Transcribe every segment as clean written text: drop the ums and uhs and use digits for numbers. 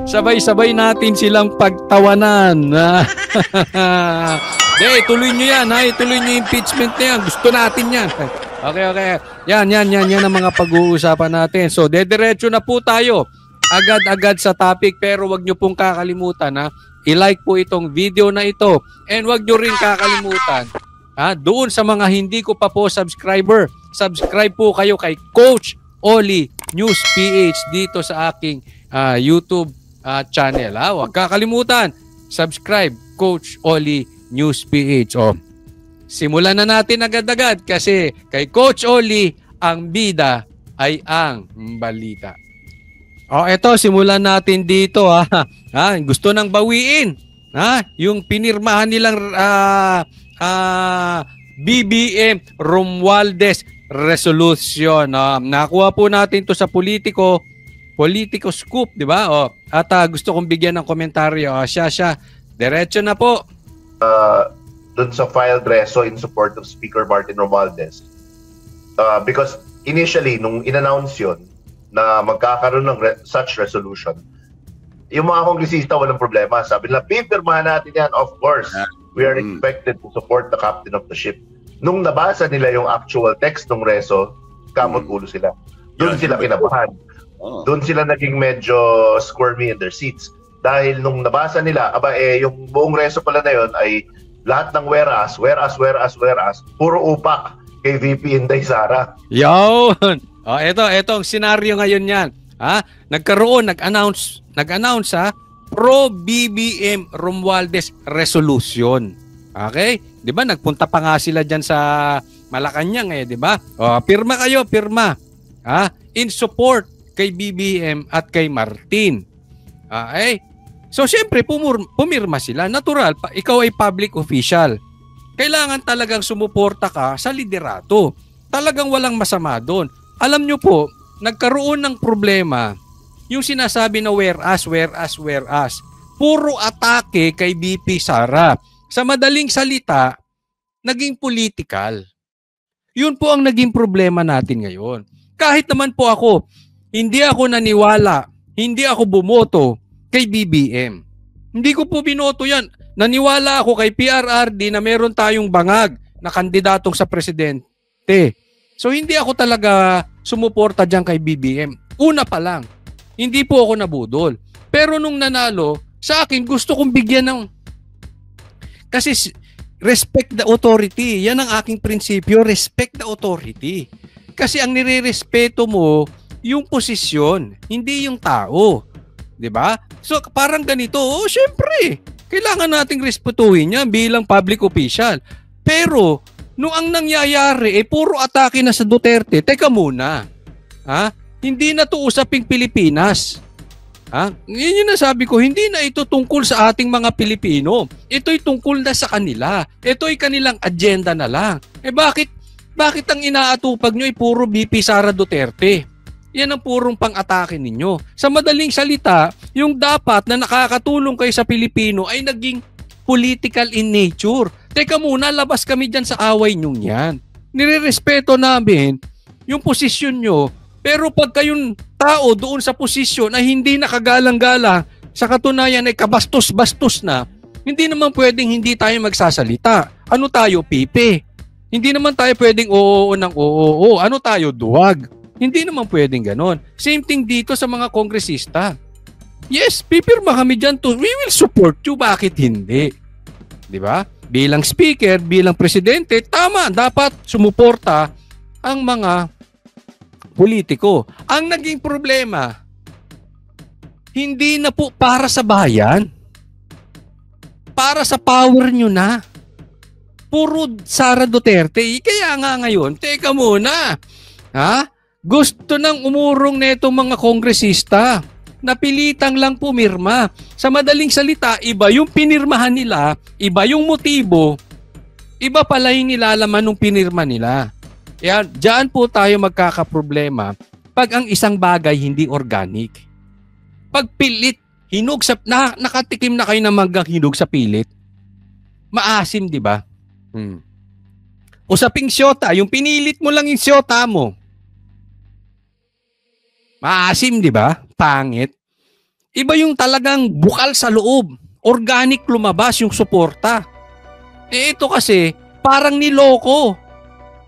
Sabay-sabay natin silang pagtawanan. Tuloy nyo yan, ha? Ituloy nyo yung impeachment na yan. Gusto natin yan. Okay. Yan ang mga pag-uusapan natin. So, dediretso na po tayo. Agad-agad sa topic, pero wag nyo pong kakalimutan, ha? I-like po itong video na ito. And wag nyo rin kakalimutan, doon sa mga hindi ko pa po subscriber, subscribe po kayo kay Coach Oli News PH dito sa aking YouTube channel. Huwag kakalimutan, subscribe Coach Oli News PH. Simulan na natin agad-agad kasi kay Coach Oli, ang bida ay ang balita. Eto, simulan natin dito. Gusto nang bawiin. Yung pinirmahan nilang BBM Romualdez resolution. Nakuha po natin to sa Politico Scoop, di ba? At gusto kong bigyan ng komentaryo. Siya. Diretso na po. Dun sa filed reso in support of Speaker Martin Romualdez. Because initially, nung in-announce yun, na magkakaroon ng such resolution, yung mga kongresista walang problema. Sabi nila, pipirmahan natin yan. Of course, we are expected to support the captain of the ship. Nung nabasa nila yung actual text ng reso, kamot-ulo sila. Doon sila kinabahan. Doon sila naging medyo squirmy in their seats. Dahil nung nabasa nila, yung buong reso pala na yun ay lahat ng whereas, puro upak kay VP Inday Sara. Yun! Ito ang senaryo ngayon yan. Nag-announce pro-BBM Romualdez resolution. Okay? Di ba? Nagpunta pa nga sila dyan sa Malacanang di ba? Pirma kayo. In support kay BBM at kay Martin. Okay? So, syempre, pumirma sila. Natural, ikaw ay public official. Kailangan talagang sumuporta ka sa liderato. Talagang walang masama doon. Alam nyo po, nagkaroon ng problema yung sinasabi na whereas. Puro atake kay BP Sara. Sa madaling salita, naging political. Yun po ang naging problema natin ngayon. Kahit naman po ako, hindi ako naniwala, hindi ako bumoto kay BBM. Hindi ko po binoto yan. Naniwala ako kay PRRD na meron tayong bangag na kandidatong sa presidente. So hindi ako talaga sumuporta dyan kay BBM. Una pa lang, hindi po ako nabudol. Pero nung nanalo, sa akin gusto kong bigyan ng... Kasi respect the authority. Yan ang aking prinsipyo, respect the authority. Kasi ang nire-respeto mo, yung posisyon, hindi yung tao. 'Di ba? So parang ganito, syempre, kailangan nating respetuhin yan bilang public official. Pero nung ang nangyayari puro atake na sa Duterte, teka muna. Hindi na 'to usaping Pilipinas. Yun yung nasabi ko, hindi na ito tungkol sa ating mga Pilipino. Ito'y tungkol na sa kanila. Ito'y kanilang agenda na lang. Bakit ang inaatupag nyo puro BP Sara Duterte? Yan ang purong pang-atake ninyo. Sa madaling salita, yung dapat na nakakatulong kayo sa Pilipino ay naging political in nature. Teka muna, labas kami dyan sa away nyong yan. Nirerespeto namin yung posisyon nyo, pero pag kayong tao doon sa posisyon ay hindi nakagalang-galang, sa katunayan ay kabastos-bastos na, hindi naman pwedeng hindi tayo magsasalita. Ano tayo, pipi? Hindi naman tayo pwedeng oo ng oo. Ano tayo, duwag? Hindi naman pwedeng ganon. Same thing dito sa mga kongresista. Yes, pipirma kami dyan to. We will support you. Bakit hindi? Di ba? Bilang speaker, bilang presidente, tama, dapat sumuporta ang mga politiko. Ang naging problema, hindi na po para sa bayan. Para sa power nyo na. Puro Sara Duterte. Kaya nga ngayon, teka muna. Gusto nang umurong netong mga kongresista. Napilitang lang pumirma. Sa madaling salita, iba yung pinirmahan nila, iba yung motibo, iba pala yung nilalaman ng pinirma nila. Yan, diyan po tayo magkakaproblema pag ang isang bagay hindi organic. Pag pilit, nakatikim na kayo ng manggang hinog sa pilit, maasim, di ba? Usaping siyota, yung pinilit mo lang yung siyota mo, maasim, di ba? Pangit. Iba yung talagang bukal sa loob. Organic lumabas yung suporta. Ito kasi, parang niloko.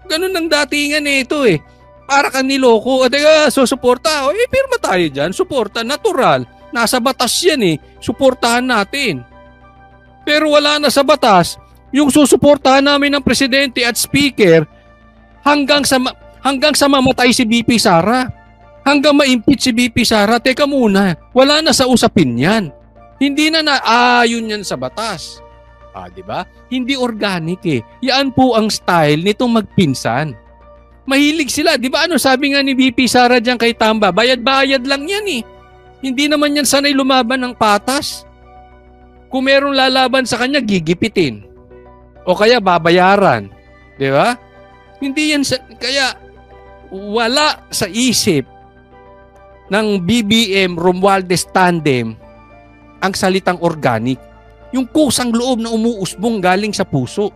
Ganun ang datingan ito eh. Para kang niloko. O teka, susuporta. Pirma tayo dyan. Suporta, natural. Nasa batas yan eh. Suportahan natin. Pero wala na sa batas. Yung susuportahan namin ng presidente at speaker hanggang sa mamatay si BP Sara. Hanggang ma-impeach si BP Sara. Teka muna, wala na sa usapin yan. Hindi na naayon yan sa batas. Di ba? Hindi organic eh. Yan po ang style nitong magpinsan. Mahilig sila. Di ba ano sabi nga ni BP Sara dyan kay Tamba? Bayad-bayad lang yan eh. Hindi naman yan sanay lumaban ng patas. Kung merong lalaban sa kanya, gigipitin. O kaya babayaran. Di ba? Hindi yan kaya wala sa isip ng BBM Romualdez tandem ang salitang organic. Yung kusang loob na umuusbong galing sa puso.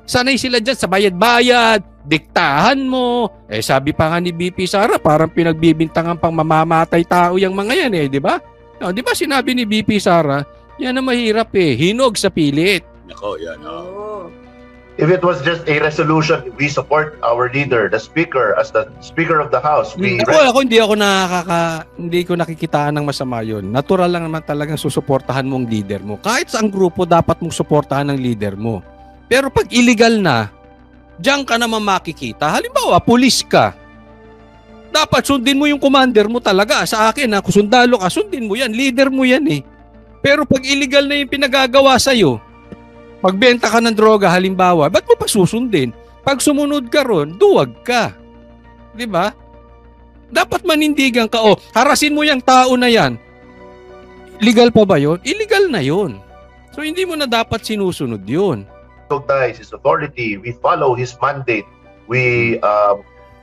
Sanay sila dyan sa bayad-bayad, diktahan mo. Sabi pa nga ni BP Sara, parang pinagbibintangan pang mamamatay tao yung mga yan di ba? Di ba sinabi ni BP Sara, yan ang mahirap hinog sa pilit. Nako, yan. If it was just a resolution, we support our leader, the speaker, as the speaker of the house. Ako hindi ko nakikitaan ng masama yun. Natural lang naman talagang susuportahan mong leader mo. Kahit saang grupo dapat mong suportahan ng leader mo. Pero pag illegal na, diyan ka naman makikita. Halimbawa, pulis ka. Dapat sundin mo yung commander mo talaga. Sa akin, kung sundalo ka, sundin mo yan. Leader mo yan Pero pag illegal na yung pinagagawa sa'yo, pagbenta ka ng droga, halimbawa, ba't mo pa susundin? Pag sumunod ka ron, duwag ka. Di ba? Dapat manindigan ka. Harasin mo yung tao na yan. Legal pa ba yun? Illegal na yun. So, hindi mo na dapat sinusunod yun. Recognize his authority. We follow his mandate. We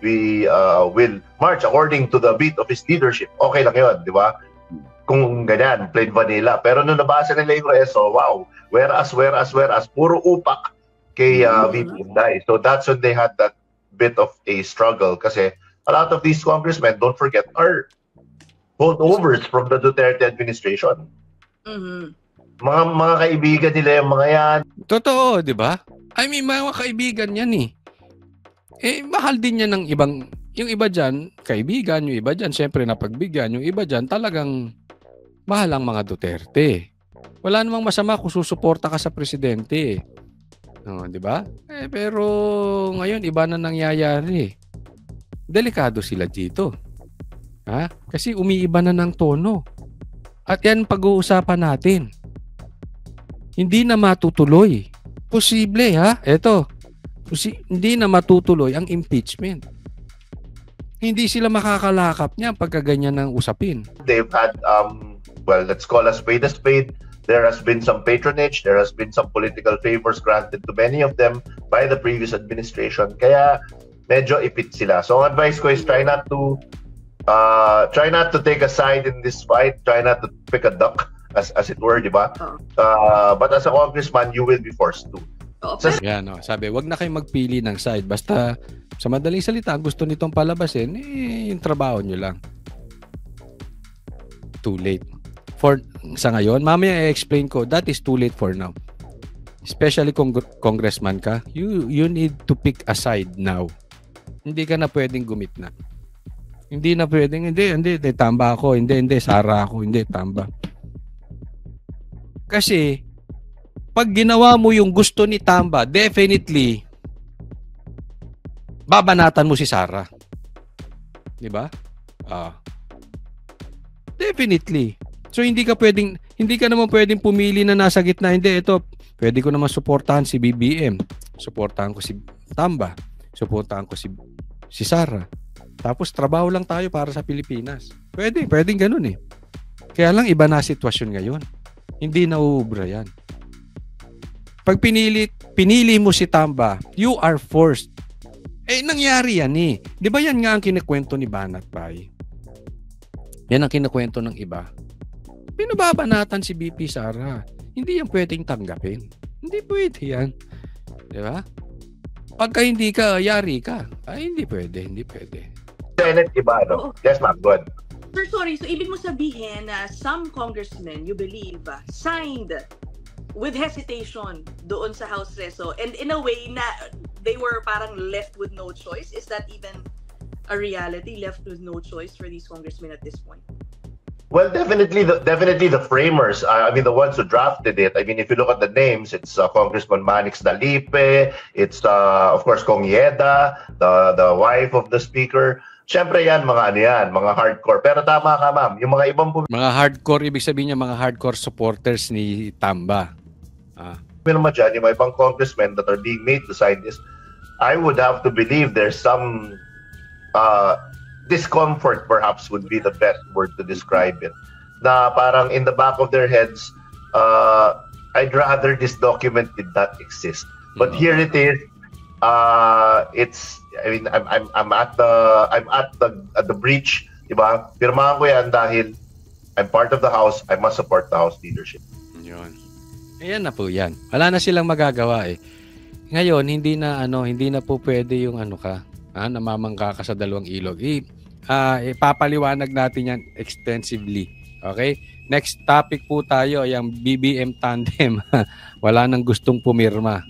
will march according to the beat of his leadership. Okay lang yun, di ba? Kung ganyan, plain vanilla. Pero nung nabasa nila yung reso, wow, whereas, puro upak kay VP Inday. So that's when they had that bit of a struggle kasi a lot of these congressmen, don't forget, are holdovers from the Duterte administration. Mga kaibigan nila yung mga yan. Totoo, di ba? I mean, mga kaibigan yan mahal din yan ng ibang, yung iba dyan, kaibigan, yung iba dyan, syempre napagbigyan, yung iba dyan, talagang mahal ang mga Duterte. Wala namang masama kung susuporta ka sa presidente. Di ba? Pero ngayon, iba na nangyayari. Delikado sila dito. Kasi umiiba na ng tono. At yan pag-uusapan natin. Hindi na matutuloy. Posible, Eto. Hindi na matutuloy ang impeachment. Hindi sila makakalakap niya pagka ganyan ng usapin. They've had well, let's call a spade a spade. There has been some patronage. There has been some political favors granted to many of them by the previous administration. Kaya medyo ipit sila. So ang advice ko is try not to take a side in this fight. Try not to pick a duck, as it were, di ba? But as a congressman, you will be forced to. Sabi, wag na kayong magpili ng side. Basta sa madaling salita, gusto nitong palabasin, yung trabaho nyo lang. Too late. Sa ngayon, mamaya i-explain ko, that is too late for now. Especially kung congressman ka, you need to pick a side now. Hindi ka na pwedeng gumitna. Hindi na pwedeng, hindi, Tamba ako, hindi, Sara ako, hindi, Tamba. Kasi, pag ginawa mo yung gusto ni Tamba, definitely, babanatan mo si Sara. Di ba? Definitely. So hindi ka naman pwedeng pumili na nasa gitna. Hindi, ito, pwede ko naman suportahan si BBM. Suportahan ko si Tamba. Suportahan ko si Sara. Tapos trabaho lang tayo para sa Pilipinas. Pwedeng ganun Kaya lang iba na sitwasyon ngayon. Hindi na uubra yan. Pag pinili mo si Tamba, you are forced. Nangyari yan Di ba yan nga ang kinikwento ni Banat Bay? Yan ang kinikwento ng iba. Pinababanatan si BP Sara. Hindi yan pwedeng tanggapin. Hindi pwede yan. Di ba? Pagka hindi ka, yari ka. Hindi pwede. Senate, iba, no? Yes, ma'am. Good. Sir, sorry. So, ibig mo sabihin na some congressmen, you believe, signed with hesitation doon sa House Reso, and in a way na they were parang left with no choice? Is that even a reality, left with no choice for these congressmen at this point? Well, definitely the framers. I mean, the ones who drafted it. I mean, if you look at the names, it's Congressman Manix Dalipe. It's of course Kong Yeda, the wife of the speaker. Siyempre yan, mga hardcore. Pero tama ka, ma'am. Yung mga ibang Mga hardcore, ibig sabihin niya mga hardcore supporters ni Tamba. naman dyan, yung mga ibang congressmen that are being made to sign this, I would have to believe there's some discomfort, perhaps would be the best word to describe it. Na parang in the back of their heads, I'd rather this document did not exist. But here it is. It's, I mean, I'm at the breach, diba? Pirmahan ko yan dahil I'm part of the House. I must support the House leadership. Yun. Ayan na po yan. Wala na silang magagawa eh. Ngayon, hindi na po pwede yung namamangka ka sa dalawang ilog. Ipapaliwanag natin yan extensively. Okay? Next topic po tayo, yung BBM tandem. Wala nang gustong pumirma.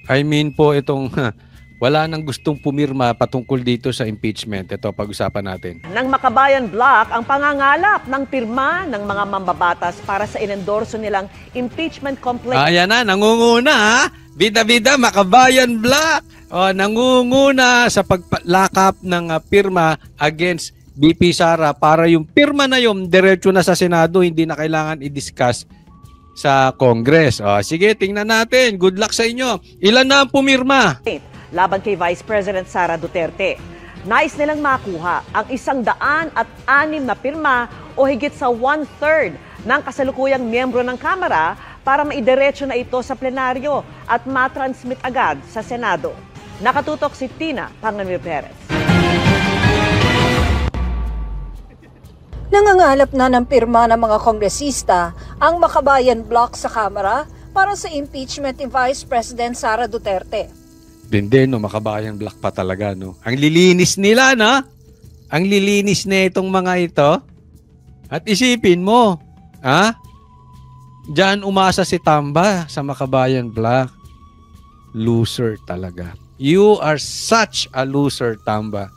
I mean po itong wala nang gustong pumirma patungkol dito sa impeachment. Ito, pag-usapan natin. Ng Makabayan Bloc ang pangangalap ng pirma ng mga mambabatas para sa inendorso nilang impeachment complaint. Ayan na, nangunguna ha. Bida-bida, Makabayan Bloc. Nangunguna sa paglakap ng pirma against BP Sara para yung pirma na yun, diretso na sa Senado, hindi na kailangan i-discuss sa Congress. Sige, tingnan natin. Good luck sa inyo. Ilan na ang pumirma? Laban kay Vice President Sara Duterte. Nais nilang makuha ang 106 na pirma o higit sa 1/3 ng kasalukuyang miyembro ng Kamara para maidiretso na ito sa plenaryo at matransmit agad sa Senado. Nakatutok si Tina Panganwe Perez. Nangangalap na ng pirma ng mga kongresista ang Makabayan Bloc sa Kamara para sa impeachment ni Vice President Sara Duterte. Hindi, no, Makabayan Bloc pa talaga, no. Ang lilinis nila, no? Ang lilinis na itong mga ito. At isipin mo, diyan umasa si Tamba sa Makabayan Bloc. Loser talaga. You are such a loser, Tamba.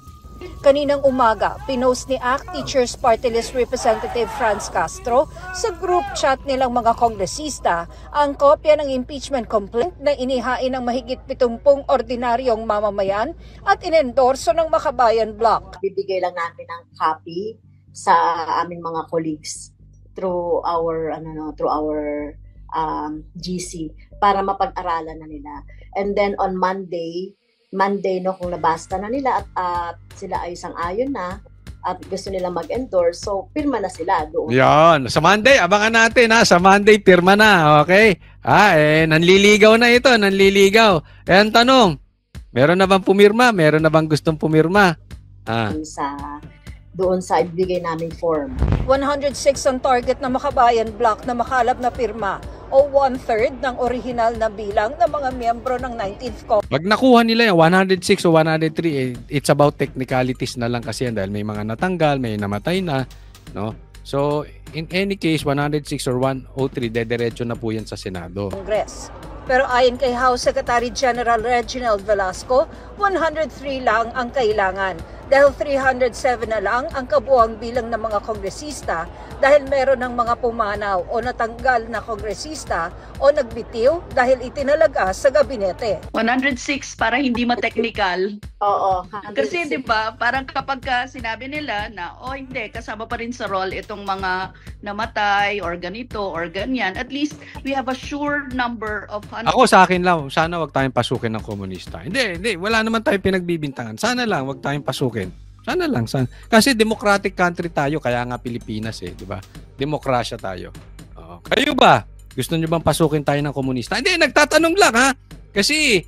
Kaninang umaga, pinost ni ACT Teachers Party List Representative Franz Castro sa group chat nilang mga kongresista ang kopya ng impeachment complaint na inihain ng mahigit 70 ordinaryong mamamayan at inendorso ng Makabayan Bloc. Bibigay lang natin ang copy sa aming mga colleagues through our GC para mapag-aralan na nila. And then on Monday kung nabasta na nila at sila ay sang-ayon na at gusto nila mag-endorse, so pirma na sila doon. Yan, sa Monday, abangan natin ha, sa Monday pirma na, okay? Nanliligaw na ito, nanliligaw. Ang tanong, meron na bang pumirma? Meron na bang gustong pumirma? Doon sa ibigay naming form. 106 ang target ng Makabayan Bloc na makalap na pirma o 1/3 ng orihinal na bilang ng mga miyembro ng 19th Congress. Pag nakuha nila yung 106 o 103, it's about technicalities na lang kasi yan dahil may mga natanggal, may namatay na, no? So, in any case, 106 or 103, dediretso na po yan sa Senado. Congress. Pero ayon kay House Secretary General Reginald Velasco, 103 lang ang kailangan dahil 307 na lang ang kabuuang bilang ng mga kongresista dahil meron ng mga pumanaw o natanggal na kongresista o nagbitiw dahil itinalaga sa gabinete. 106 para hindi ma-technical. Oo. Kasi 'di ba, parang kapag sinabi nila na hindi kasama pa rin sa role itong mga namatay or ganito or ganyan, at least we have a sure number of Ako sa akin lang, sana wag tayong pasukin ng komunista. Hindi, wala naman tayong pinagbibintangan. Sana lang wag tayong pasukin. Sana lang. Kasi democratic country tayo, kaya nga Pilipinas di ba? Demokrasya tayo. Kayo ba? Gusto niyo bang pasukin tayo ng komunista? Hindi, nagtatanong lang ha. Kasi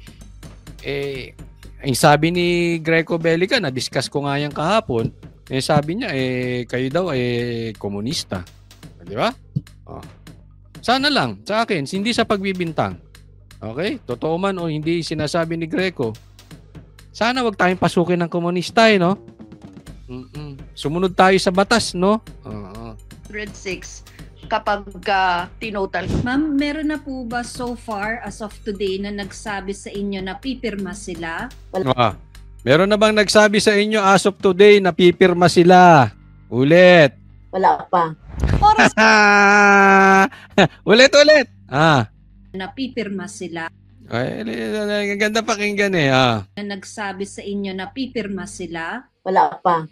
ang sabi ni Greco Bellica, na-discuss ko nga yan kahapon, sabi niya, kayo daw komunista. Di ba? Sana lang, sa akin, hindi sa pagbibintang. Okay? Totoo man o hindi sinasabi ni Greco, sana wag tayong pasukin ng komunista, no? Sumunod tayo sa batas, no? Oo. 106 kapag tinotal. Ma'am, meron na po ba so far as of today na nagsabi sa inyo na pipirma sila? Meron na bang nagsabi sa inyo as of today na pipirma sila? Ulit. Wala pa. Oras Ulit. na pipirma sila? Ay, ang ganda pakinggan eh. Na nagsabi sa inyo na pipirma sila? Wala pa.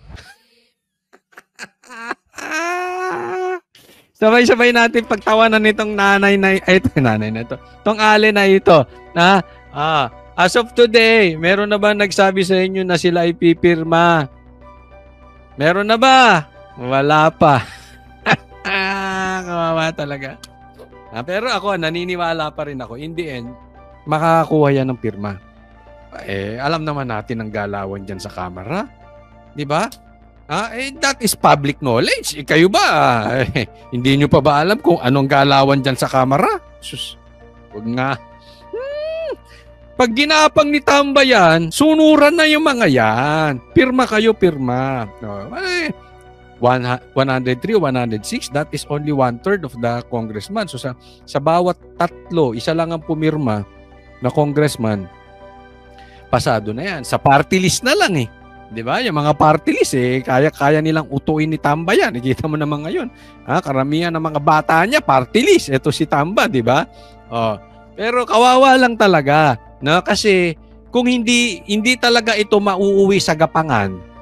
Sabay-sabay natin pagtawanan nitong nanay na ito. Tong ale na ito. Na, as of today, meron na ba nagsabi sa inyo na sila ay pipirma? Meron na ba? Wala pa. Kawawa talaga. Pero ako, naniniwala pa rin ako. In the end, makakakuha yan ng pirma. Alam naman natin ang galawan dyan sa kamera. Di ba? That is public knowledge. Kayo ba? Hindi nyo pa ba alam kung anong galawan dyan sa kamera? Sus, huwag nga. Pag ginapang ni Tamba yan, sunuran na yung mga yan. Pirma kayo, pirma. 103, 106, that is only 1/3 of the congressman. So sa bawat tatlo, isa lang ang pumirma na congressman, pasado na yan. Sa party list na lang eh. 'Di ba? Yung mga party list kaya nilang utuin ni Tamba yan. Nakita mo naman ngayon. Karamihan ng mga bata niya party list. Ito si Tamba, 'di ba? Pero kawawa lang talaga, no? Kasi kung hindi talaga ito mauuwi sa gapangan,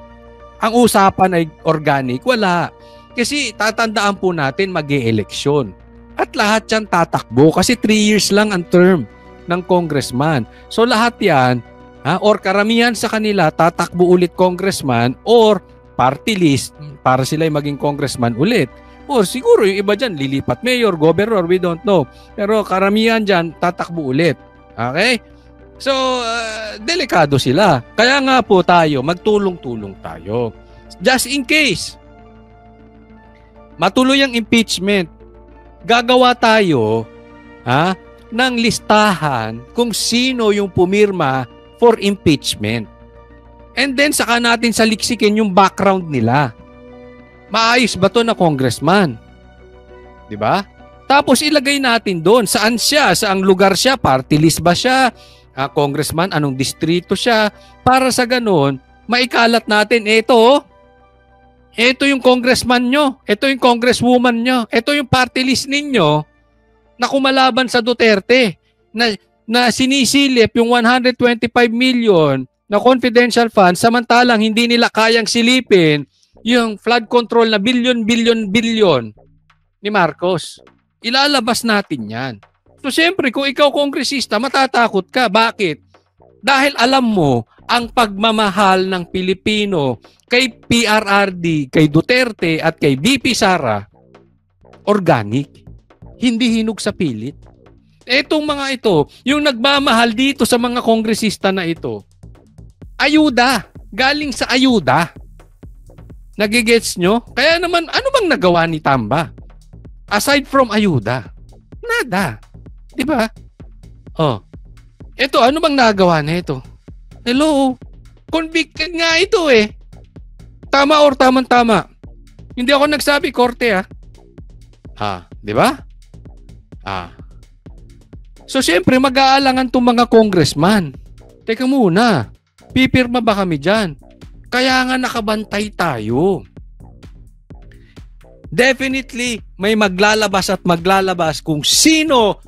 ang usapan ay organic, wala. Kasi tatandaan po natin mag-e-eleksyon. At lahat yan tatakbo kasi 3 years lang ang term ng congressman. So lahat yan, or karamihan sa kanila tatakbo ulit congressman or party list para sila ay maging congressman ulit. Or siguro yung iba dyan lilipat mayor, governor, we don't know. Pero karamihan dyan tatakbo ulit. Okay? So, delikado sila. Kaya nga po tayo, magtulong-tulong tayo. Just in case matuloy ang impeachment, gagawa tayo ng listahan kung sino yung pumirma for impeachment. And then, saka natin saliksikin yung background nila. Maayos ba to na congressman? Diba? Tapos ilagay natin doon, saan siya, saang lugar siya, party list ba siya, congressman, anong distrito siya, para sa ganun, maikalat natin, ito yung congressman nyo, ito yung congresswoman nyo, ito yung party list ninyo na kumalaban sa Duterte, na sinisilip yung 125 million na confidential funds, samantalang hindi nila kayang silipin yung flood control na billion ni Marcos. Ilalabas natin yan. So, siyempre, kung ikaw kongresista, matatakot ka. Bakit? Dahil alam mo, ang pagmamahal ng Pilipino kay PRRD, kay Duterte, at kay VP Sara, organic. Hindi hinog sa pilit. Etong mga ito, yung nagmamahal dito sa mga kongresista na ito, ayuda. Galing sa ayuda. Nagigets nyo? Kaya naman, ano bang nagawa ni Tamba? Aside from ayuda, nada. Diba? Ito, ano bang nagawa na ito? Hello? Convicted nga ito eh. Tama or tama? Hindi ako nagsabi, korte diba? So, siyempre, mag-aalangan itong mga congressman. Teka muna, pipirma ba kami dyan? Kaya nga nakabantay tayo. Definitely, may maglalabas kung sino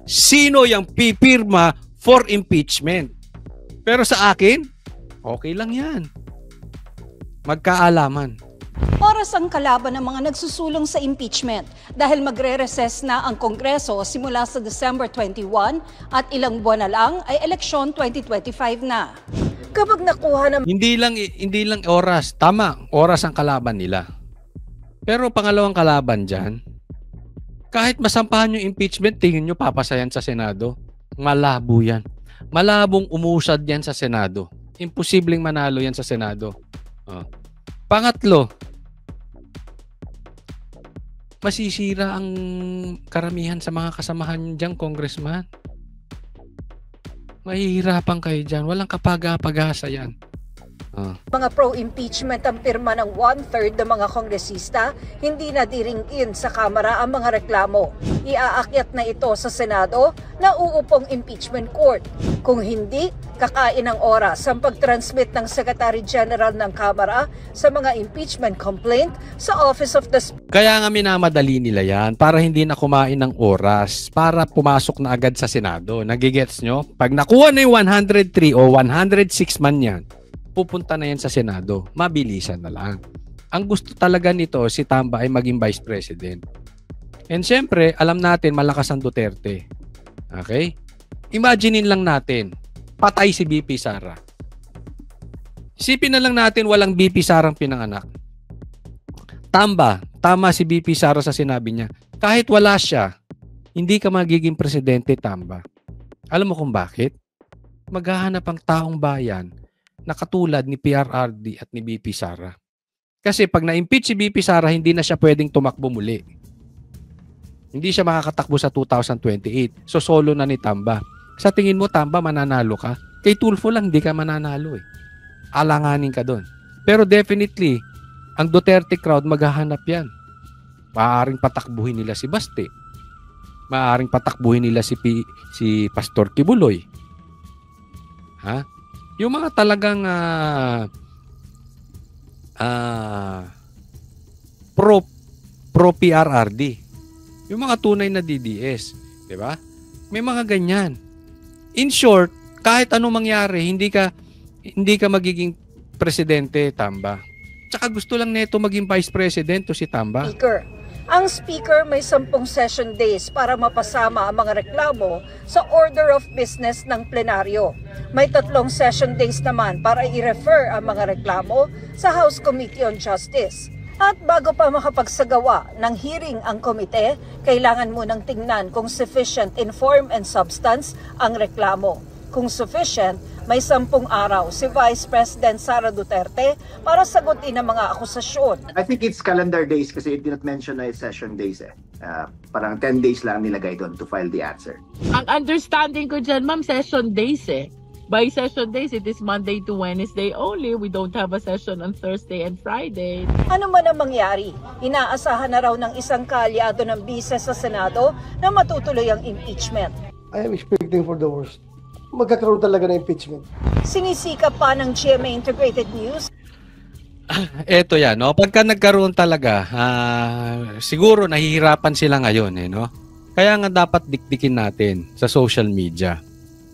yung pipirma for impeachment. Pero sa akin, okay lang yan. Magkaalaman. Oras ang kalaban ng mga nagsusulong sa impeachment dahil magre-recess na ang Kongreso simula sa December 21 at ilang buwan na lang ay eleksyon 2025 na. Kapag nakuha na Hindi lang oras. Tama, oras ang kalaban nila. Pero pangalawang kalaban dyan, kahit masampahan yung impeachment, tingin nyo papasayan sa Senado. Malabo yan. Malabong umusad yan sa Senado. Imposibleng manalo yan sa Senado. Pangatlo, masisira ang karamihan sa mga kasamahan nyo dyan, congressman. Mahihirapan kayo dyan. Walang kapag-pag-asa yan. Mga pro-impeachment ang pirma ng 1/3 ng mga kongresista, hindi na diringin sa Kamara ang mga reklamo. Iaakyat na ito sa Senado na uupong impeachment court. Kung hindi, kakain ng oras ang pag-transmit ng Secretary General ng Kamara sa mga impeachment complaint sa Office of the Speaker. Kaya nga minamadali nila yan para hindi na kumain ng oras, para pumasok na agad sa Senado. Nagigets nyo? Pag nakuha na yung 103 o 106 man yan, pupunta na yan sa Senado. Mabilisan na lang. Ang gusto talaga nito, si Tamba ay maging Vice President. And syempre, alam natin malakas ang Duterte. Okay? Imaginein lang natin, patay si BP Sara. Isipin na lang natin walang BP Sarang pinanganak. Tama si BP Sara sa sinabi niya. Kahit wala siya, hindi ka magiging presidente, Tamba. Alam mo kung bakit? Maghahanap ang taong bayan na katulad ni PRRD at ni BP Sara. Kasi pag na-impeach si BP Sara, hindi na siya pwedeng tumakbo muli. Hindi siya makakatakbo sa 2028. So solo na ni Tamba. Sa tingin mo, Tamba, mananalo ka? Kay Tulfo lang, hindi ka mananalo eh. Alanganin ka doon. Pero definitely, ang Duterte crowd maghahanap yan. Maaaring patakbuhin nila si Baste. Maaaring patakbuhin nila si Pastor Kibuloy. Ha? Yung mga talagang pro PRRD. Yung mga tunay na DDS, 'di ba? May mga ganyan. In short, kahit anong mangyari, hindi ka magiging presidente, Tamba. Tsaka gusto lang neto maging vice president to si Tamba. Speaker. Ang Speaker may 10 session days para mapasama ang mga reklamo sa order of business ng plenaryo. May 3 session days naman para i-refer ang mga reklamo sa House Committee on Justice. At bago pa makapagsagawa ng hearing ang komite, kailangan munang tingnan kung sufficient in form and substance ang reklamo. Kung sufficient, may 10 araw si Vice President Sara Duterte para sagutin ang mga akusasyon. I think it's calendar days kasi it did not mention na session days eh. Parang 10 days lang nilagay doon to file the answer. Ang understanding ko dyan, ma'am, session days eh. By session days, it is Monday to Wednesday only. We don't have a session on Thursday and Friday. Ano man ang mangyari, inaasahan na raw ng isang kaalyado ng bise sa Senado na matutuloy ang impeachment. I am expecting for the worst. Magkakaroon talaga ng impeachment. Sinisikap pa ng GMA Integrated News. Eto yan, no? Pagka nagkaroon talaga, siguro nahihirapan sila ngayon, eh, no? Kaya nga dapat dikdikin natin sa social media,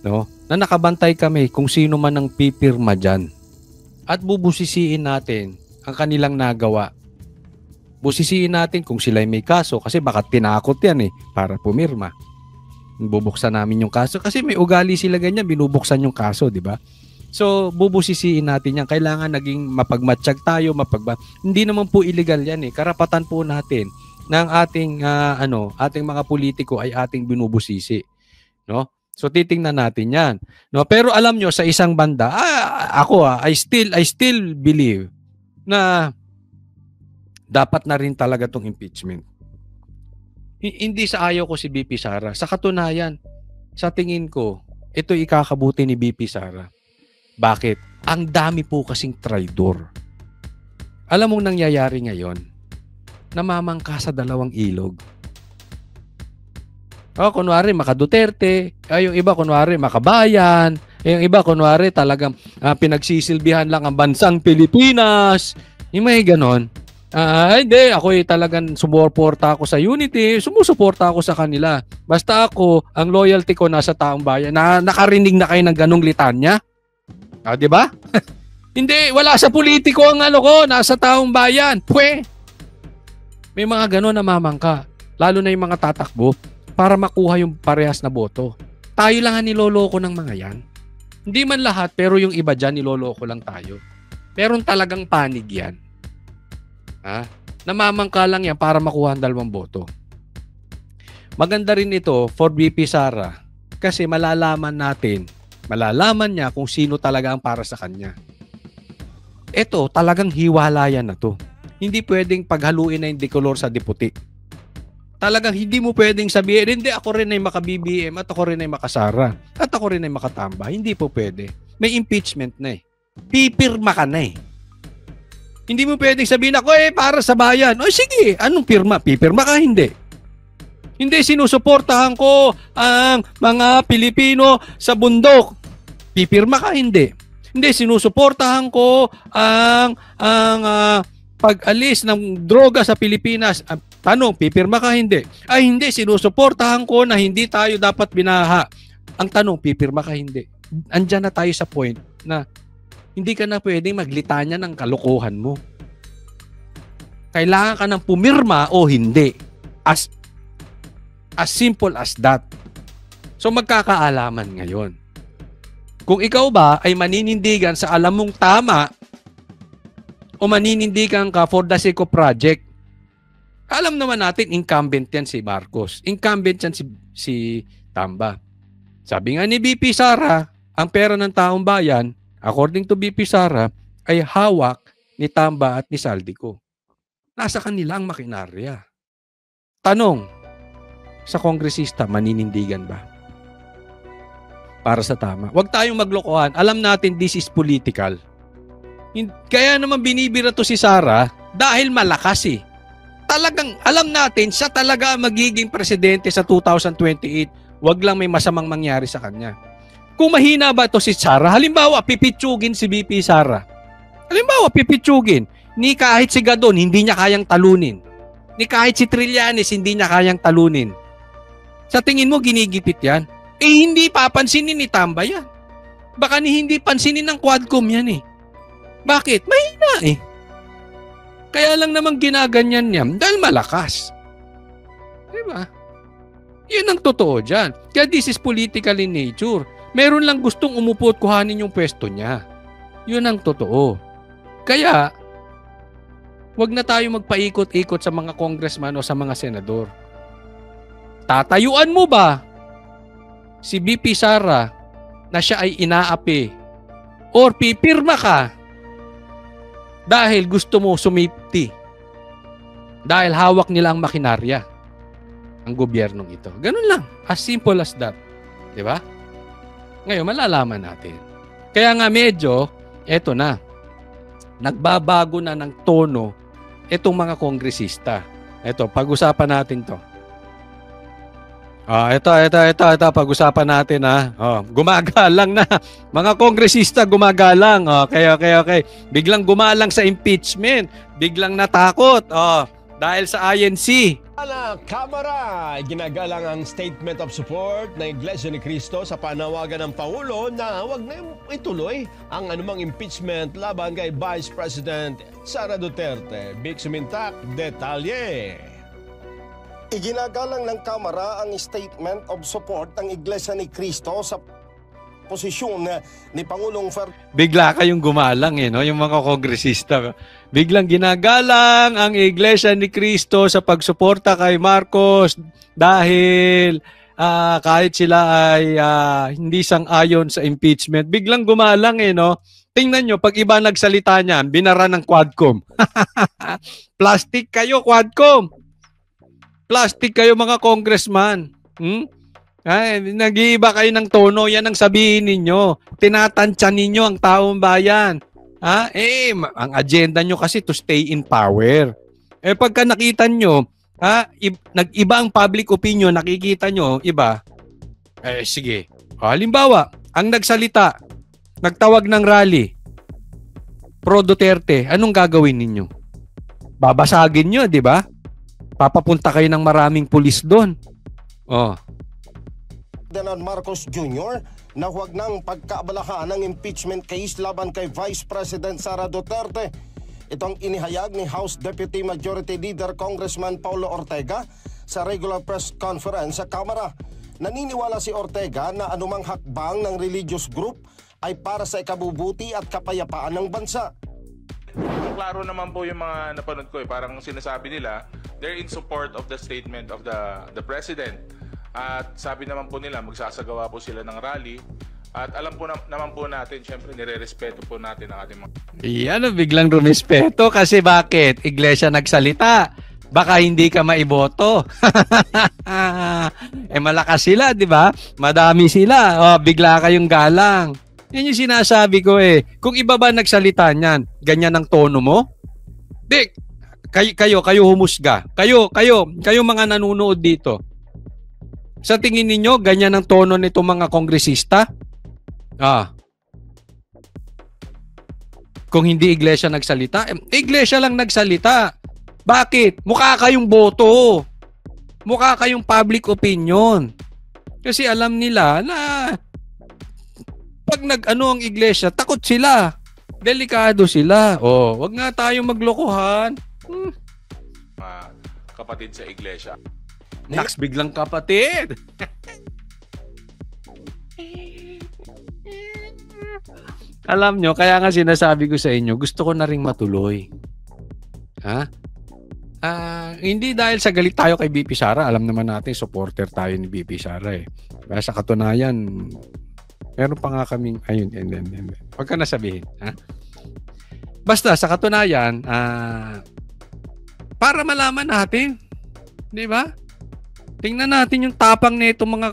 no? Na nakabantay kami kung sino man ang pipirma dyan. At bubusisiin natin ang kanilang nagawa. Busisiin natin kung sila'y may kaso kasi baka tinakot yan eh para pumirma. Bubuksan namin yung kaso kasi may ugali sila ganyan, binubuksan yung kaso, di ba? So, bubusisiin natin yan. Kailangan naging mapagmatsyag tayo, hindi naman po illegal yan eh. Karapatan po natin ng ating ating mga politiko ay ating binubusisi, no? So titingnan natin 'yan, no? Pero alam nyo sa isang banda, I still believe na dapat na rin talaga tong impeachment. Hindi sa ayaw ko si BP Sara. Sa katunayan, sa tingin ko, ito ikakabuti ni BP Sara. Bakit? Ang dami po kasing traidor. Alam mong nangyayari ngayon, namamangka sa dalawang ilog. Kunwari maka-Duterte, yung iba kunwari makabayan, yung iba kunwari talagang pinagsisilbihan lang ang bansang Pilipinas. Yung may ganon. Hindi, ako talagang sumuporta ako sa Unity, sumusuporta ako sa kanila. Basta ako, ang loyalty ko nasa taong bayan. Nakarinig na kayo ng ganong litanya? Di ba? Hindi, wala sa politiko ang ko, nasa taong bayan. May mga ganon na mamangka. Lalo na yung mga tatakbo para makuha yung parehas na boto. Tayo lang ang niloloko ng mga yan. Hindi man lahat, pero yung iba dyan, niloloko lang tayo. Meron talagang panig yan. Namamangka lang yan para makuha ang 2 boto. Maganda rin ito for BP Sara kasi malalaman niya kung sino talaga ang para sa kanya. Ito, talagang hiwalayan na to. Hindi pwedeng paghaluin na yung dekolor sa diputi. Talagang hindi mo pwedeng sabihin, hindi ako rin ay maka-BBM at ako rin ay makasara at ako rin ay makatamba. Hindi po pwede. May impeachment na eh. pipirma ka na eh. Hindi mo pwedeng sabihin ako para sa bayan. O sige, anong pirma? Pipirma ka? Hindi. Hindi, sinusuportahan ko ang mga Pilipino sa bundok. Pipirma ka? Hindi. Hindi, sinusuportahan ko ang pag-alis ng droga sa Pilipinas. Tanong, pipirma ka? Hindi. Ay hindi, sinusuportahan ko na hindi tayo dapat binaha. Ang tanong, pipirma ka? Hindi. Andyan na tayo sa point na hindi ka na pwedeng maglitanya ng kalokohan mo. Kailangan ka ng pumirma o hindi. As simple as that. So magkakaalaman ngayon. Kung ikaw ba ay maninindigan sa alam mong tama o maninindigan ka for the sake of project, alam naman natin incumbent yan si Marcos. Incumbent yan si Tamba. Sabi nga ni BP Sara, ang pera ng taong bayan, according to BP Sara, ay hawak ni Tamba at ni Saldico. Nasa kanila ang makinarya. Tanong, sa kongresista, maninindigan ba? Para sa tama. Huwag tayong maglokohan. Alam natin this is political. Kaya naman binibira to si Sara dahil malakas eh. Talagang alam natin siya talaga magiging presidente sa 2028. Huwag lang may masamang mangyari sa kanya. Kung mahina ba ito si Sara, halimbawa, pipitsugin si BP Sara. Halimbawa, pipitsugin. Ni kahit si Gadon, hindi niya kayang talunin. Ni kahit si Trillanes, hindi niya kayang talunin. Sa tingin mo, ginigipit yan? Hindi papansinin ni Tamba yan. Baka hindi pansinin ng Quadcom yan eh. Bakit? Mahina eh. Kaya lang naman ginaganyan niya dahil malakas. Diba? Yun ang totoo dyan. Kaya this is political in nature. Meron lang gustong umupo at kuhanin yung pwesto niya. Yun ang totoo. Kaya, wag na tayo magpaikot-ikot sa mga congressman o sa mga senador. Tatayuan mo ba si BP Sara na siya ay inaapi or pipirma ka dahil gusto mo sumipti? Dahil hawak nila ang makinarya ang gobyernong ito. Ganun lang. As simple as that. Diba? Ngayon, malalaman natin. Kaya nga medyo, eto na, nagbabago na ng tono itong mga kongresista. Eto, pag-usapan natin to. Ito, pag-usapan natin ha. Gumagalang na. Mga kongresista gumagalang. Okay. Biglang gumalang sa impeachment. Biglang natakot. Dahil sa INC. Kamara, ginagalang ang statement of support ng Iglesia ni Cristo sa panawagan ng Pangulo na huwag na ituloy ang anumang impeachment laban kay Vice President Sara Duterte. Big Sumintak, detalye. Iginagalang ng Kamara ang statement of support ng Iglesia ni Cristo sa posisyon ni Pangulong Bigla kayong gumalang no? Yung mga kongresista. Biglang ginagalang ang Iglesia ni Cristo sa pagsuporta kay Marcos dahil kahit sila ay hindi sang-ayon sa impeachment. Biglang gumalang no? Tingnan nyo, pag iba nagsalita niyan, binara ng Quadcom. Plastic kayo, Quadcom. Plastic kayo mga congressman. Nag-iiba kayo ng tono, yan ang sabihin ninyo. Tinatansya ninyo ang taong bayan. Ang agenda nyo kasi to stay in power. Pagka nakita nyo, nag-iba ang public opinion, nakikita nyo, iba. Sige. Halimbawa, ang nagsalita, nagtawag ng rally, pro Duterte, anong gagawin ninyo? Babasagin nyo, di ba? Papapunta kayo ng maraming pulis doon. Ferdinand Marcos Jr. na huwag nang pagkaabalahan ng impeachment case laban kay Vice President Sara Duterte. Ito ang inihayag ni House Deputy Majority Leader Congressman Paulo Ortega sa regular press conference sa Kamara. Naniniwala si Ortega na anumang hakbang ng religious group ay para sa ikabubuti at kapayapaan ng bansa. Klaro naman po yung mga napanood ko parang sinasabi nila they're in support of the statement of the President. At sabi naman po nila, magsasagawa po sila ng rally. At alam po naman po natin, syempre nire-respeto po natin ang ating mga... Yan, biglang rumispeto kasi bakit? Iglesia nagsalita. Baka hindi ka maiboto. Malakas sila, di ba? Madami sila. Bigla kayong galang. Yan yung sinasabi ko eh. Kung iba ba nagsalita niyan, ganyan ang tono mo? Di, kayo humusga. Kayo mga nanonood dito. Sa tingin ninyo, ganyan ang tono nito mga kongresista? Kung hindi iglesia nagsalita, iglesia lang nagsalita. Bakit? Mukha kayong boto. Mukha kayong public opinion. Kasi alam nila na pag nag-ano ang iglesia, takot sila. Delikado sila. Wag nga tayong maglokohan. Kapatid sa iglesia. Naks biglang kapatid. Alam nyo, kaya nga sinasabi ko sa inyo, gusto ko na ring matuloy. Hindi dahil sa galit tayo kay BP Sara. Alam naman natin, supporter tayo ni BP Sara eh. Kaya sa katunayan, meron pa nga kaming, ayun, wag ka na sabihin. Basta, sa katunayan, para malaman natin, di ba? Tingnan natin yung tapang na itong mga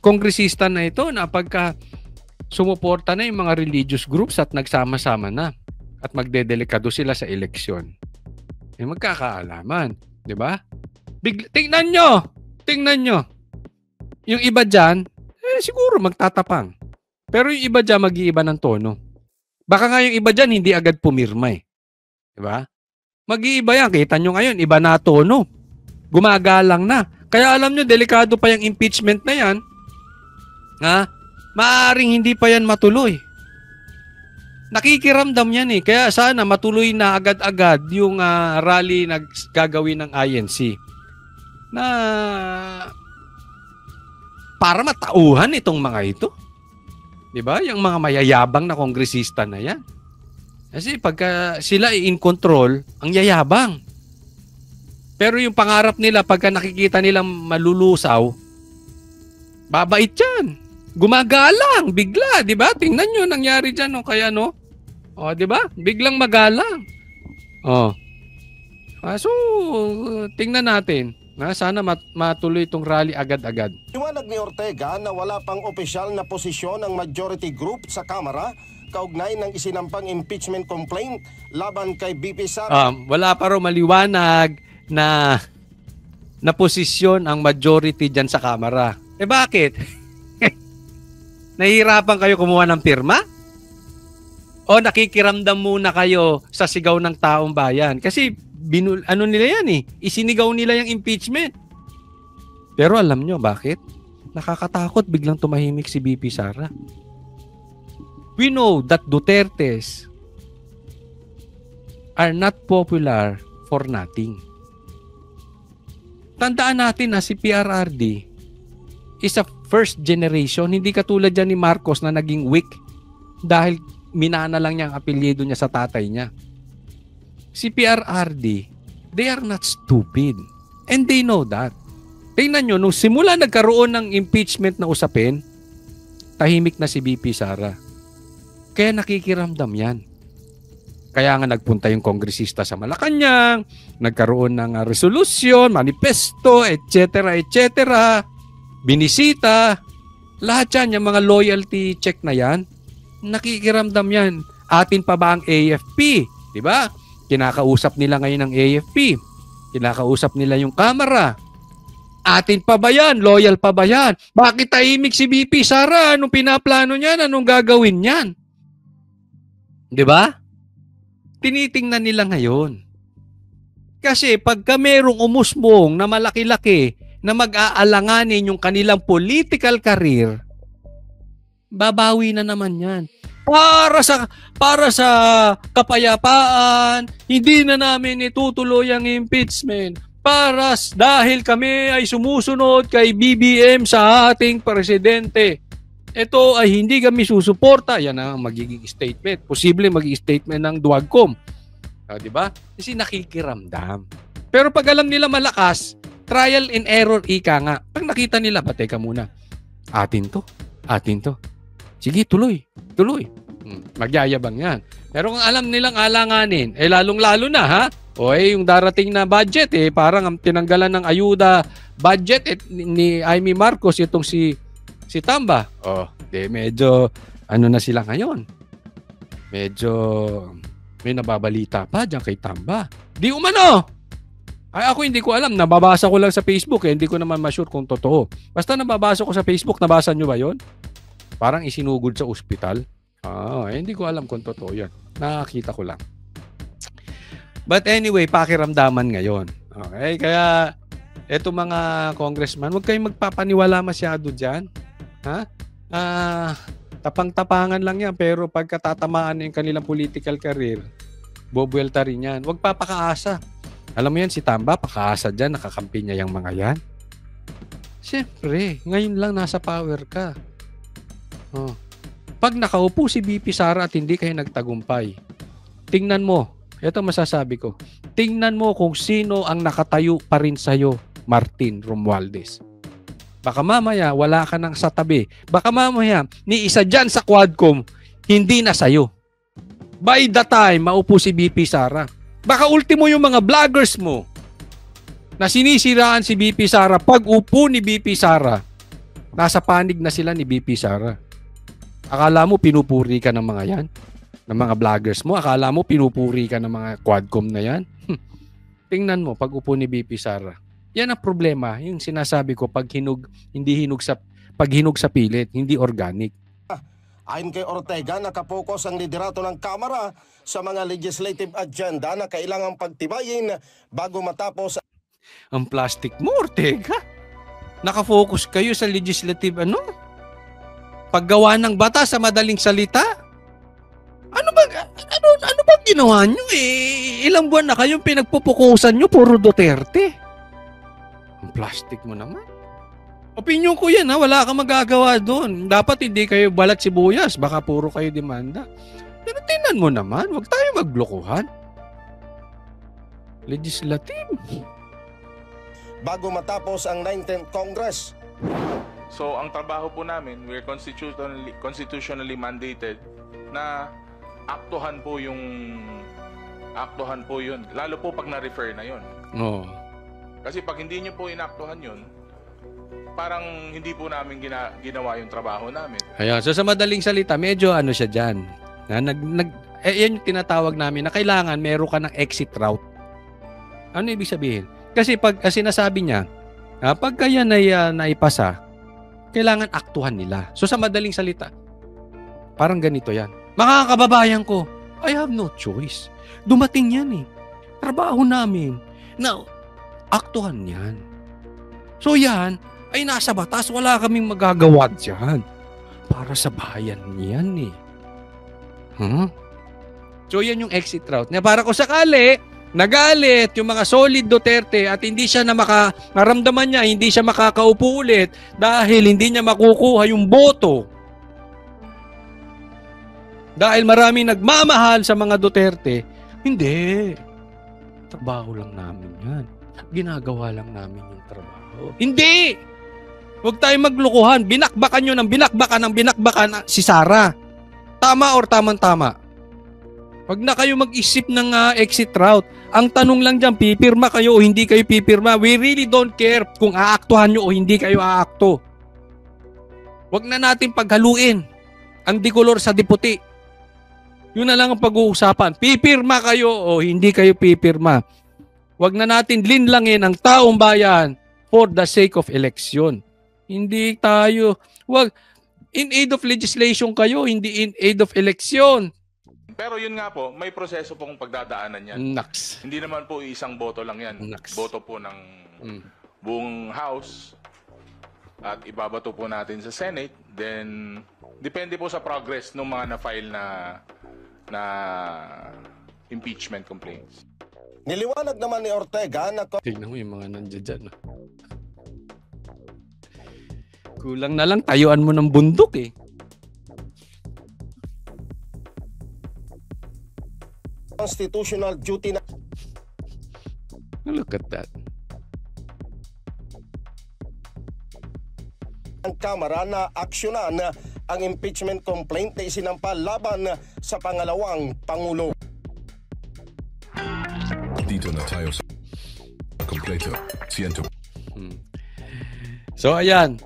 kongresista na ito na pagka sumuporta na yung mga religious groups at nagsama-sama na at magdedelikado sila sa eleksyon. Magkakaalaman. Di ba? Tingnan nyo. Yung iba dyan, siguro magtatapang. Pero yung iba dyan, mag-iiba ng tono. Baka nga yung iba dyan, hindi agad pumirma eh. Di ba? Mag-iiba yan. Kita nyo ngayon, iba na tono. Gumagalang na. Kaya alam nyo, delikado pa yung impeachment na yan. Maaring hindi pa yan matuloy. Nakikiramdam yan eh. Kaya sana matuloy na agad-agad yung rally na gagawin ng INC. Na para matauhan itong mga ito. Diba? Yung mga mayayabang na kongresista na yan. Kasi pagka sila in control, ang yayabang. Pero yung pangarap nila, pagka nakikita nilang malulusaw, babait yan. Gumagalang, bigla, di ba? Tingnan nyo, nangyari dyan, no? Kaya, no? Di ba? Biglang magalang. So, tingnan natin. Sana matuloy itong rally agad-agad. Iwanag ni Ortega na wala pang opisyal na posisyon ng majority group sa Kamara kaugnay ng isinampang impeachment complaint laban kay BP Sara. Wala pa raw maliwanag na posisyon ang majority dyan sa Kamara. Bakit? Nahihirapan kayo kumuha ng pirma? O nakikiramdam muna kayo sa sigaw ng taong bayan? Kasi ano nila yan eh. Isinigaw nila yung impeachment. Pero alam nyo bakit? Nakakatakot biglang tumahimik si BP Sara. We know that Dutertes are not popular for nothing. Tandaan natin na si PRRD is a first generation. Hindi katulad dyan ni Marcos na naging weak dahil minana lang niya ang apelyido niya sa tatay niya. Si PRRD, they are not stupid. And they know that. Tingnan nyo, nung simula nagkaroon ng impeachment na usapin, tahimik na si BP Sara. Kaya nakikiramdam yan. Kaya nga nagpunta yung kongresista sa Malacanang, nagkaroon ng resolusyon, manifesto, etc., etc., binisita, lahat yan, yung mga loyalty check na yan, nakikiramdam yan. Atin pa ba ang AFP? Diba? Kinakausap nila ngayon ang AFP. Kinakausap nila yung Kamara. Atin pa ba yan? Loyal pa ba yan? Bakit tahimik si BP Sara? Anong pinaplano niyan? Anong gagawin niyan? Diba? Tinitingnan nila ngayon. Kasi pagka merong umusbong na malaki-laki na mag-aalanganin yung kanilang political career, babawi na naman yan. Para sa kapayapaan, hindi na namin itutuloy ang impeachment. Dahil kami ay sumusunod kay BBM sa ating presidente. Ito ay hindi kami susuporta. Yan ang magiging statement. Posible magiging statement ng Duwagcom. Di ba? Kasi nakikiramdam. Pero pag alam nila malakas, trial and error ika nga. Pag nakita nila, teka muna. Atin to. Sige, tuloy. Magyayabang yan. Pero kung alam nilang alanganin, lalong-lalo na ha. Yung darating na budget parang tinanggalan ng ayuda budget ni Amy Marcos itong si Tamba. Medyo ano na sila ngayon? Medyo may nababalita pa dyan kay Tamba. Di umano! Ay, ako hindi ko alam. Nababasa ko lang sa Facebook. Hindi ko naman ma-sure kung totoo. Basta nababasa ko sa Facebook. Nabasa nyo ba yon? Parang isinugod sa ospital. Hindi ko alam kung totoo yan. Nakakita ko lang. But anyway, pakiramdaman ngayon. Okay? Kaya, eto mga congressman, huwag kayong magpapaniwala masyado dyan. Ha? Tapang-tapangan lang yan. Pero pagkatatamaan yung kanilang political career, bobuelta rin yan. Huwag papakaasa. Alam mo yan, si Tamba, pakaasa dyan, nakakampi niya yung mga yan. Siyempre, ngayon lang nasa power ka. Pag nakaupo si BP Sara at hindi kayo nagtagumpay, tingnan mo, ito masasabi ko, tingnan mo kung sino ang nakatayo pa rin sa'yo, Martin Romualdez. Baka mamaya, wala ka nang sa tabi. Baka mamaya, ni isa dyan sa Quadcom, hindi na sa'yo. By the time, maupo si BP Sara, baka ultimo yung mga vloggers mo na sinisiraan si BP Sara, pag upo ni BP Sara, nasa panig na sila ni BP Sara. Akala mo pinupuri ka ng mga yan? Ng mga vloggers mo? Akala mo pinupuri ka ng mga Quadcom na yan? Tingnan mo, pag upo ni BP Sara. Yan ang problema, yung sinasabi ko, pag hinog sa pilit, hindi organic. Ayon kay Ortega, nakapokus ang liderato ng Kamara sa mga legislative agenda na kailangang pagtibayin bago matapos. Ang plastic mo, Ortega. Nakafocus kayo sa legislative paggawa ng batas sa madaling salita. Ano bang ginawa nyo Ilang buwan na kayong pinagpupukusan nyo, puro Duterte. Ang plastic mo naman. Opinyon ko yan wala kang magagawa doon. Dapat hindi kayo balat sibuyas, baka puro kayo demanda. Pero tingnan mo naman, huwag tayo maglokohan. Legislative. Bago matapos ang 19th Congress. So ang trabaho po namin, we're constitutionally mandated na aktuhan po yun. Lalo po pag na-refer na yun. Kasi pag hindi nyo po inaktuhan yun, parang hindi po namin ginawa yung trabaho namin. Ayan. So sa madaling salita, medyo siya dyan. Yan yung tinatawag namin na kailangan meron ka ng exit route. Ano ibig sabihin? Kasi pag sinasabi niya, pagka yan ay naipasa, kailangan aktuhan nila. So sa madaling salita, parang ganito yan. Mga kababayan ko, I have no choice. Dumating yan Trabaho namin na aktuhan yan. So yan, ay nasa batas, wala kaming magagawa dyan. Para sa bayan yan So yan yung exit route. Para kung sakali, nagalit yung mga solid Duterte at hindi siya maramdaman niya, hindi siya makakaupo ulit dahil hindi niya makukuha yung boto. Dahil marami nagmamahal sa mga Duterte, hindi. Trabaho lang namin yan. Ginagawa lang namin yung trabaho. Hindi! Huwag tayong maglukuhan. Binakbakan nyo ng binakbakan si Sara. Tama or tamang-tama? Huwag na kayo mag-isip ng exit route. Ang tanong lang dyan, pipirma kayo o hindi kayo pipirma. We really don't care kung aaktuhan nyo o hindi kayo aakto. Huwag na natin paghaluin ang dikolor sa diputi. Yun na lang ang pag-uusapan. Pipirma kayo o hindi kayo pipirma. Huwag na natin linlangin ang taong bayan for the sake of election. Hindi tayo, in aid of legislation kayo, hindi in aid of election. Pero yun nga po, may proseso pong pagdadaanan yan. Hindi naman po isang boto lang yan. Boto po ng buong House at ibabato po natin sa Senate. Then, depende po sa progress ng mga na-file na impeachment complaints. Niliwanag naman ni Ortega na... Tignan mo yung mga nandiyan dyan. Kulang na lang, tayuan mo ng bundok Constitutional duty na... Look at that. Ang Kamara na aksyonan ang impeachment complaint na isinampal laban sa pangalawang Pangulo. Dito na tayo sa kompleto. So ayan,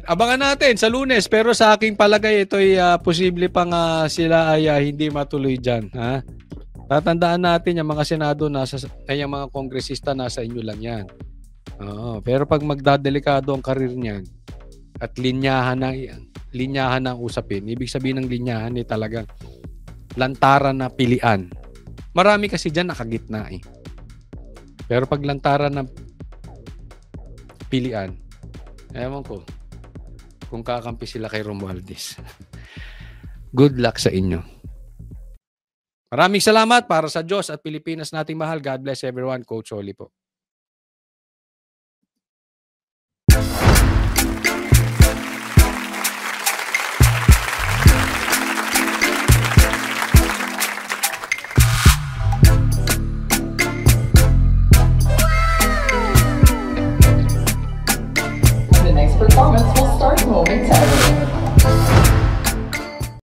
abangan natin sa Lunes, pero sa aking palagay ito'y posible pang sila ay hindi matuloy diyan, ha? Tatandaan natin yung mga senado yung mga kongresista nasa inyo lang 'yan. Oo, pero pag magdadelikado ang karir niyan at linyahan ng usapin, ibig sabihin ng linyahan ay talagang lantaran na pilian. Marami kasi diyan nakagitna eh. Pero pag lantaran ng pilian, ewan ko kung kakampi sila kay Romualdez. Good luck sa inyo. Maraming salamat para sa Diyos at Pilipinas nating mahal. God bless everyone. Coach Oli po.